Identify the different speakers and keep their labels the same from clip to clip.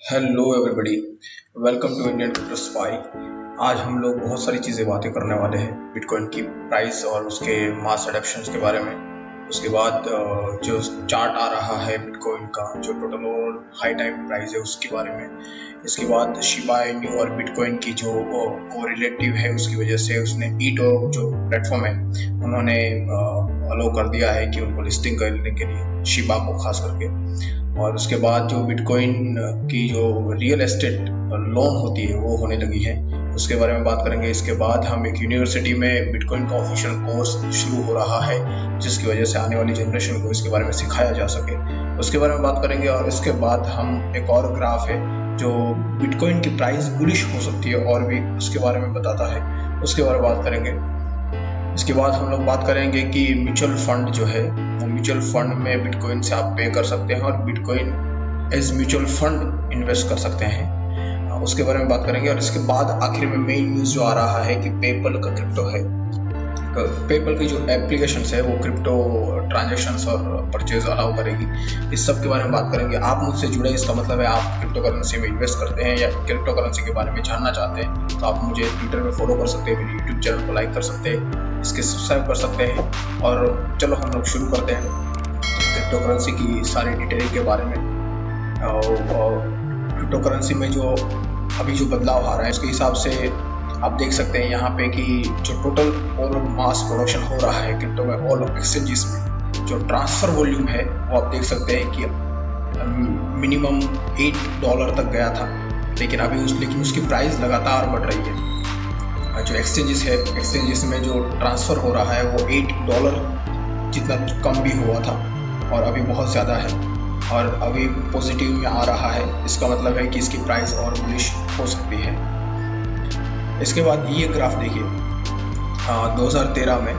Speaker 1: Hello everybody, welcome to Indian crypto spy. आज हम लोग बहुत सारी चीज़ें बातें करने वाले हैं बिटकॉइन की प्राइस और उसके मास अडॉप्शंस के बारे में। उसके बाद जो चार्ट आ रहा है बिटकॉइन का, जो total over high time price है उसके बारे में। इसके बाद शिबा इनू और बिटकॉइन की जो कोरिलेटिव है उसकी वजह से उसने ईटोरो जो प्लेटफॉर्म है उन्होंने अलाउ कर दिया है कि उनको लिस्टिंग करने के लिए, शिबा को खास करके। और उसके बाद जो बिटकॉइन की जो रियल एस्टेट लोन होती है वो होने लगी है, उसके बारे में बात करेंगे। इसके बाद हम एक यूनिवर्सिटी में बिटकॉइन का ऑफिशियल कोर्स शुरू हो रहा है जिसकी वजह से आने वाली जनरेशन को इसके बारे में सिखाया जा सके, उसके बारे में बात करेंगे। और इसके बाद हम एक और ग्राफ है जो बिटकॉइन की प्राइस बुलिश हो सकती है और भी उसके बारे में बताता है, उसके बारे में बात करेंगे। इसके बाद हम लोग बात करेंगे कि म्यूचुअल फंड जो है वो म्यूचुअल फंड में बिटकॉइन से आप पे कर सकते हैं और bitcoin as mutual fund invest कर सकते हैं, उसके बारे में बात करेंगे। और इसके बाद आखिर में मेन न्यूज़ जो आ रहा है कि पेपल का क्रिप्टो है, पेपल की जो एप्लीकेशन है वो क्रिप्टो ट्रांजेक्शन्स और परचेज अलाउ करेगी, इस सब के बारे में बात करेंगे। आप मुझसे जुड़े, इसका मतलब है आप क्रिप्टो करेंसी में इन्वेस्ट करते हैं या क्रिप्टो करेंसी के बारे में जानना चाहते हैं, तो आप मुझे ट्विटर में फॉलो कर सकते हैं, मेरे यूट्यूब चैनल को लाइक कर सकते हैं, इसके सब्सक्राइब कर सकते हैं। और चलो हम लोग शुरू करते हैं क्रिप्टो करेंसी की सारी डिटेल के बारे में। और क्रिप्टो करेंसी में जो अभी जो बदलाव आ रहा है उसके हिसाब से आप देख सकते हैं यहाँ पे कि जो टोटल और मास प्रोडक्शन हो रहा है क्रिप्टो में, ऑल एक्सचेंजेस में जो ट्रांसफर वॉल्यूम है वो आप देख सकते हैं कि मिनिमम $8 तक गया था, लेकिन उसकी प्राइस लगातार बढ़ रही है। जो एक्सचेंजेस में जो ट्रांसफर हो रहा है वो $8 जितना कम भी हुआ था और अभी बहुत ज़्यादा है और अभी पॉजिटिव में आ रहा है, इसका मतलब है कि इसकी प्राइस और बुलिश हो सकती है। इसके बाद ये ग्राफ देखिए, 2013 में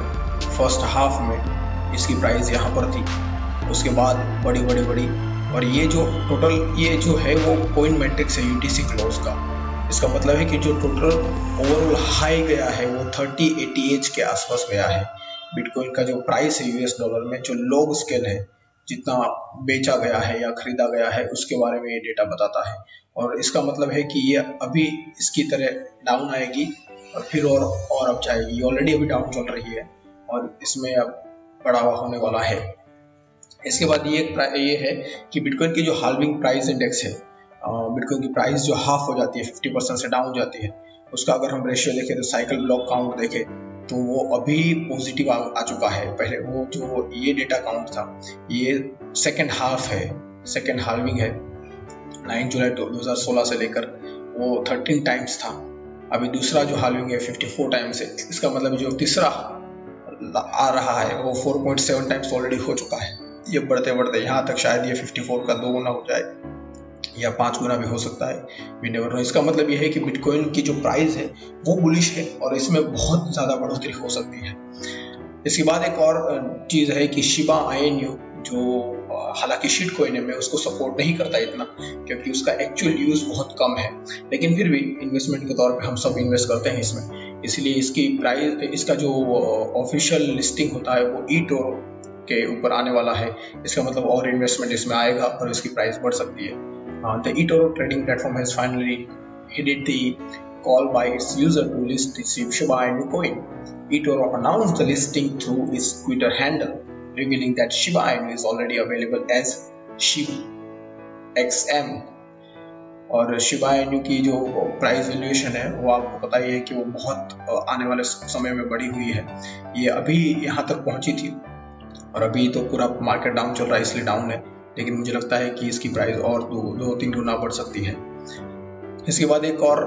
Speaker 1: फर्स्ट हाफ में इसकी प्राइस यहाँ पर थी, उसके बाद बड़ी और ये जो टोटल ये जो है वो कॉइन मैट्रिक्स है यूटीसी क्लोज का। इसका मतलब है कि जो टोटल ओवरऑल हाई गया है वो 3088 के आसपास गया है। बिटकॉइन का जो प्राइस है यूएस डॉलर में, जो लॉग स्केल है, जितना बेचा गया है या खरीदा गया है उसके बारे में ये डेटा बताता है। और इसका मतलब है कि ये अभी इसकी तरह डाउन आएगी और फिर और अब जाएगी। ये ऑलरेडी अभी डाउन चल रही है और इसमें अब बढ़ावा होने वाला है। इसके बाद ये है कि बिटकॉइन की जो हाल्विंग प्राइस इंडेक्स है, बिटकॉइन की प्राइस जो हाफ हो जाती है, 50% से डाउन जाती है, उसका अगर हम रेशियो देखें तो साइकिल ब्लॉक काउंट देखें तो वो अभी पॉजिटिव आ चुका है। पहले वो जो ये डेटा काउंट था ये सेकेंड हाफ है, सेकेंड हाल्विंग है, 9 जुलाई 2016 से लेकर वो 13 टाइम्स था, अभी दूसरा जो हाल्विंग है 54 टाइम्स है। इसका मतलब जो तीसरा आ रहा है वो 4.7 टाइम्स ऑलरेडी हो चुका है। ये बढ़ते यहाँ तक शायद ये 54 का 2 गुना हो जाए या 5 गुना भी हो सकता है, वी नेवर नो। इसका मतलब ये है कि बिटकॉइन की जो प्राइस है वो बुलिश है और इसमें बहुत ज़्यादा बढ़ोतरी हो सकती है। इसके बाद एक और चीज़ है कि शिबा INU जो हालांकि शिट कॉइन है, मैं उसको सपोर्ट नहीं करता इतना क्योंकि उसका एक्चुअल यूज़ बहुत कम है, लेकिन फिर भी इन्वेस्टमेंट के तौर पे हम सब इन्वेस्ट करते हैं इसमें, इसलिए इसकी प्राइस, इसका जो ऑफिशियल लिस्टिंग होता है वो ईटोरो के ऊपर आने वाला है। इसका मतलब और इन्वेस्टमेंट इसमें आएगा और इसकी प्राइस बढ़ सकती है। The eToro trading platform has finally heeded the call by its user to list its Shiba Inu coin. eToro announced the listing through its Twitter handle, revealing that Shiba Inu is already available as SHIB-XM. और Shiba Inu की जो price valuation है वो आपको पता ही है कि वो बहुत आने वाले समय में बढ़ी हुई है। ये अभी यहाँ तक पहुँची थी और अभी तो पूरा मार्केट डाउन चल रहा है इसलिए डाउन है, लेकिन मुझे लगता है कि इसकी प्राइस और 2-3 गुना बढ़ सकती है। इसके बाद एक और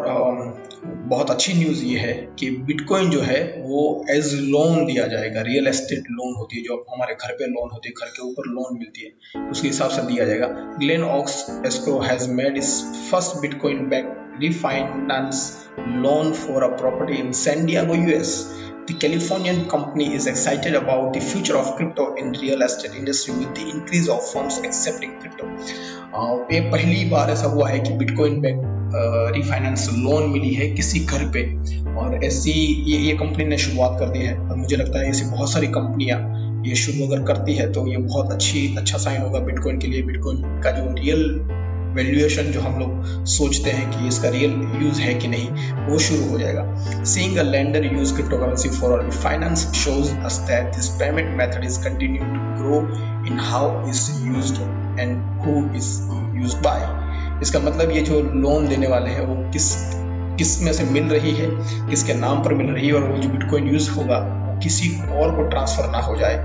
Speaker 1: बहुत अच्छी न्यूज़ ये है कि बिटकॉइन जो है वो एज लोन दिया जाएगा। रियल एस्टेट लोन होती है, जो हमारे घर पे लोन होती है, घर के ऊपर लोन मिलती है, उसके हिसाब से दिया जाएगा। Glen Oaks Escrow has made its first bitcoin back refinance loan for a property in San Diego, US. The Californian company is excited about the future of crypto in real estate industry with the increase of firms accepting crypto. ये पहली बार ऐसा हुआ है कि bitcoin back refinance loan मिली है किसी घर पे, और ऐसी ये कंपनी ने शुरुआत कर दी है और मुझे लगता है ऐसी बहुत सारी कंपनियां ये शुरू अगर करती है तो ये बहुत अच्छा साइन होगा बिटकॉइन के लिए। बिटकॉइन का जो रियल वैल्यूएशन जो हम लोग सोचते हैं कि इसका रियल यूज है कि नहीं, वो शुरू हो जाएगा। Seeing a lender use cryptocurrency for finance shows us that this payment method is continue to grow in how is used and who is used by. इसका मतलब ये जो लोन देने वाले हैं वो किस में से मिल रही है, किसके नाम पर मिल रही है, और वो जो बिटकॉइन यूज होगा वो किसी और को ट्रांसफर ना हो जाए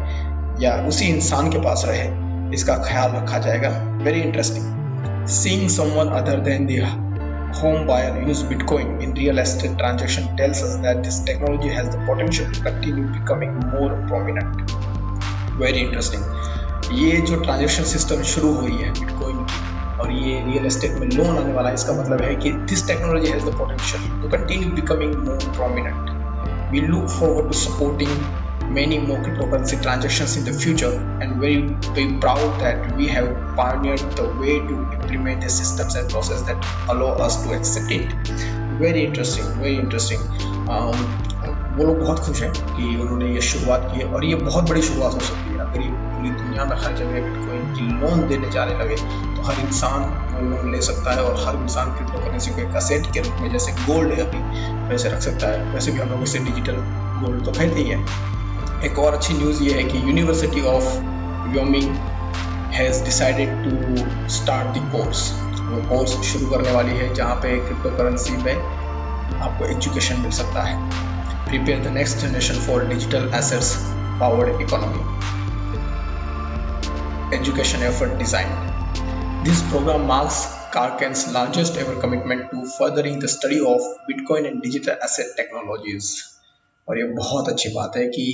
Speaker 1: या उसी इंसान के पास रहे, इसका ख्याल रखा जाएगा। Very interesting. Seeing someone other than the home buyer use Bitcoin in real estate transaction tells us that this technology has the potential to continue becoming more prominent. Very interesting. ये जो ट्रांजेक्शन सिस्टम शुरू हुई है bitcoin की और ये real estate में loan आने वाला है, इसका मतलब है कि this technology has the potential to continue becoming more prominent. We look forward to supporting many more cryptocurrency transactions in the future and very proud that we have pioneered the way to implement the systems and process that allow us to accept it. Very interesting. वो लोग बहुत खुश हैं कि उन्होंने ये शुरुआत की है और ये बहुत बड़ी शुरुआत हो सकती है। अगर ये पूरी दुनिया में हर जगह बिटकॉइन की लोन देने जाने लगे तो हर इंसान वो लोन ले सकता है और हर इंसान क्रिप्टोकरेंसी को एक असेट के रूप में, जैसे गोल्ड है अभी, वैसे रख सकता है। वैसे भी हम लोग इसे डिजिटल गोल्ड तो कहते ही है। एक और अच्छी न्यूज़ ये है कि University of Wyoming has decided to start the course. वो कोर्स शुरू करने वाली है जहाँ पे क्रिप्टोकरेंसी में आपको एजुकेशन मिल सकता है। Prepare the next generation for digital assets powered economy education effort design. This program marks Karken's largest ever commitment to furthering the study of Bitcoin and digital asset technologies. और ये बहुत अच्छी बात है कि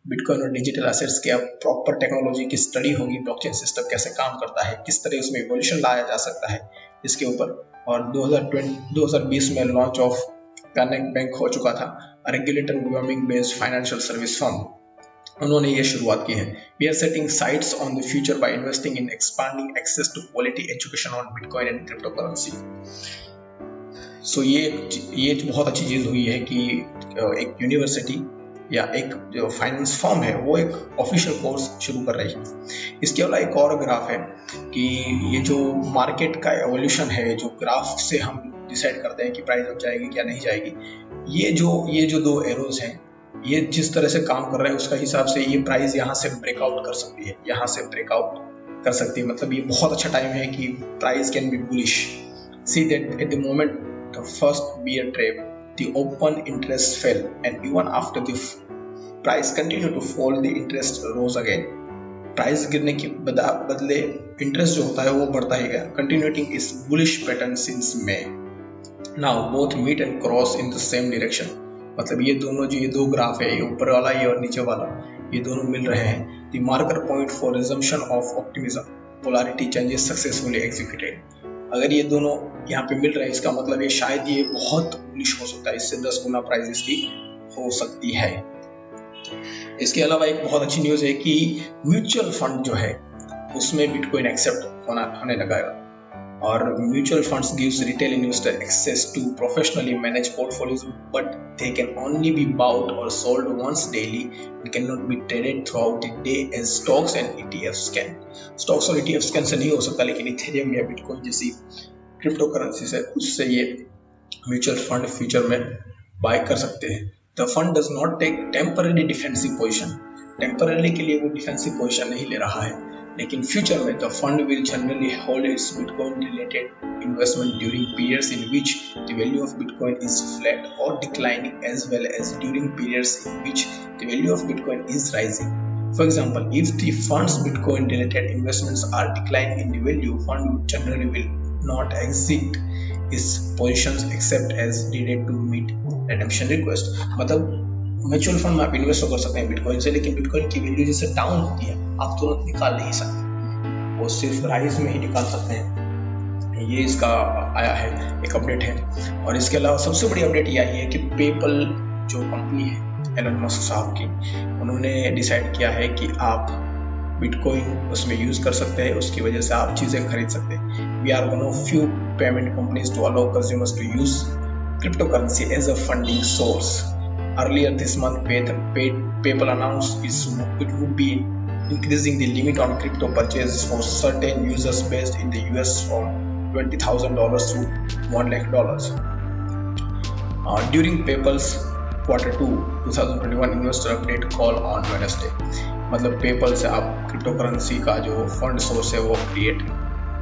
Speaker 1: बिटकॉइन और डिजिटल एसेट्स की अब प्रॉपर टेक्नोलॉजी की स्टडी होगी, ब्लॉकचेन सिस्टम कैसे काम करता है, किस तरह उसमें इवोल्यूशन लाया जा सकता है इसके ऊपर। और 2020 में लॉन्च ऑफ कनेक्ट बैंक हो चुका था, regulator Wyoming based financial service firm, उन्होंने ये शुरुआत की है। We are setting sights on the future by investing in expanding access to quality education on bitcoin and cryptocurrency. So ये बहुत अच्छी चीज़ हुई है कि एक यूनिवर्सिटी या एक जो फाइनेंस फर्म है वो एक ऑफिशियल कोर्स शुरू कर रही है। इसके अलावा एक और ग्राफ है कि ये जो मार्केट का एवोल्यूशन है, जो ग्राफ से हम डिसाइड करते हैं कि प्राइस अब जाएगी क्या नहीं जाएगी, ये जो दो एरोज हैं, ये जिस तरह से काम कर रहे हैं उसका हिसाब से ये प्राइस यहाँ से ब्रेकआउट कर सकती है, यहाँ से ब्रेकआउट कर सकती है। मतलब ये बहुत अच्छा टाइम है कि price can be bullish. See that at the moment the first bear trap, the open interest fell, and even after the price continued to fall, the interest rose again. Price गिरने के बदले interest जो होता है वो बढ़ता ही गया, continuing its bullish pattern since May. Now both meet and cross in the same direction. मतलब ये दो ग्राफ है, ये ऊपर वाला ये और नीचे वाला, ये दोनों मिल रहे हैं। The marker point for resumption of optimism, polarity changes successfully executed. अगर ये दोनों यहाँ पे मिल रहे हैं इसका मतलब ये शायद ये बहुत बुलिश हो सकता है, इससे 10 गुना प्राइस इसकी हो सकती है। इसके अलावा एक बहुत अच्छी न्यूज़ है कि म्यूचुअल फंड जो है उसमें बिटकॉइन एक्सेप्ट होने लगा है और mutual funds gives retail investor access to professionally manage portfolios but they can only be bought और sold once daily and can not be traded throughout the day as stocks and ETFs can. Stocks और ETFs can से नहीं हो सकता, लेकिन Ethereum या bitcoin जैसी crypto currency से उससे ये म्यूचुअल फंड फ्यूचर में बाय कर सकते हैं। The fund does not take temporary defensive position, temporary के लिए वो डिफेंसिव पोजिशन नहीं ले रहा है, लेकिन फ्यूचर में the fund will generally hold its bitcoin related investment during periods in which the value of bitcoin is flat और declining as well as during periods in which the value of bitcoin is rising. For example, if the fund's Bitcoin related investments are declining in the value, fund generally will not exit its positions except as needed to meet redemption request. मतलब mutual fund में आप invest तो कर सकते हैं bitcoin से, लेकिन bitcoin की वैल्यू जैसे डाउन होती है आप तुरंत निकाल नहीं सकते, वो सिर्फ राइज में ही निकाल सकते हैं। ये इसका आया है एक अपडेट है। और इसके अलावा सबसे बड़ी अपडेट ये आई है कि पेपल जो कंपनी है एलन मस्क साहब की, उन्होंने डिसाइड किया है कि आप बिटकॉइन उसमें यूज कर सकते हैं, उसकी वजह से आप चीजें खरीद सकते हैं। We are one of few payment companies to allow consumers to use crypto currency as a funding source. Earlier this month, PayPal announced it would be increasing the limit on crypto purchases for certain users based in the US from $20,000 to $1 lakh. During PayPal's Q2 2021 investor update call on Wednesday, मतलब PayPal से आप crypto currency का जो fund source है वो create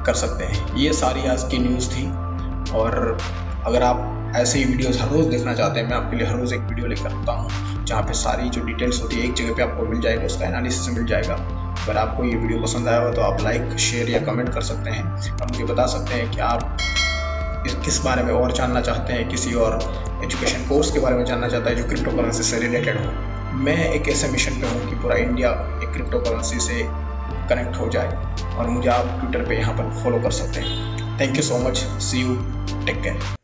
Speaker 1: कर सकते हैं। ये सारी आज की न्यूज़ थी। और अगर आप ऐसे ही वीडियोस हर रोज़ देखना चाहते हैं, मैं आपके लिए हर रोज़ एक वीडियो लेकर आता हूँ जहाँ पे सारी जो डिटेल्स होती है एक जगह पे आपको मिल जाएगा, उसका एनालिसिस मिल जाएगा। अगर आपको ये वीडियो पसंद आया हो तो आप लाइक, शेयर या कमेंट कर सकते हैं। आप मुझे बता सकते हैं कि आप किस बारे में और जानना चाहते हैं, किसी और एजुकेशन कोर्स के बारे में जानना चाहता है जो क्रिप्टो करेंसी से रिलेटेड हो। मैं एक ऐसे मिशन पे हूँ कि पूरा इंडिया एक क्रिप्टो करेंसी से कनेक्ट हो जाए, और मुझे आप ट्विटर पे यहाँ पर फॉलो कर सकते हैं। Thank you so much, see you, take care.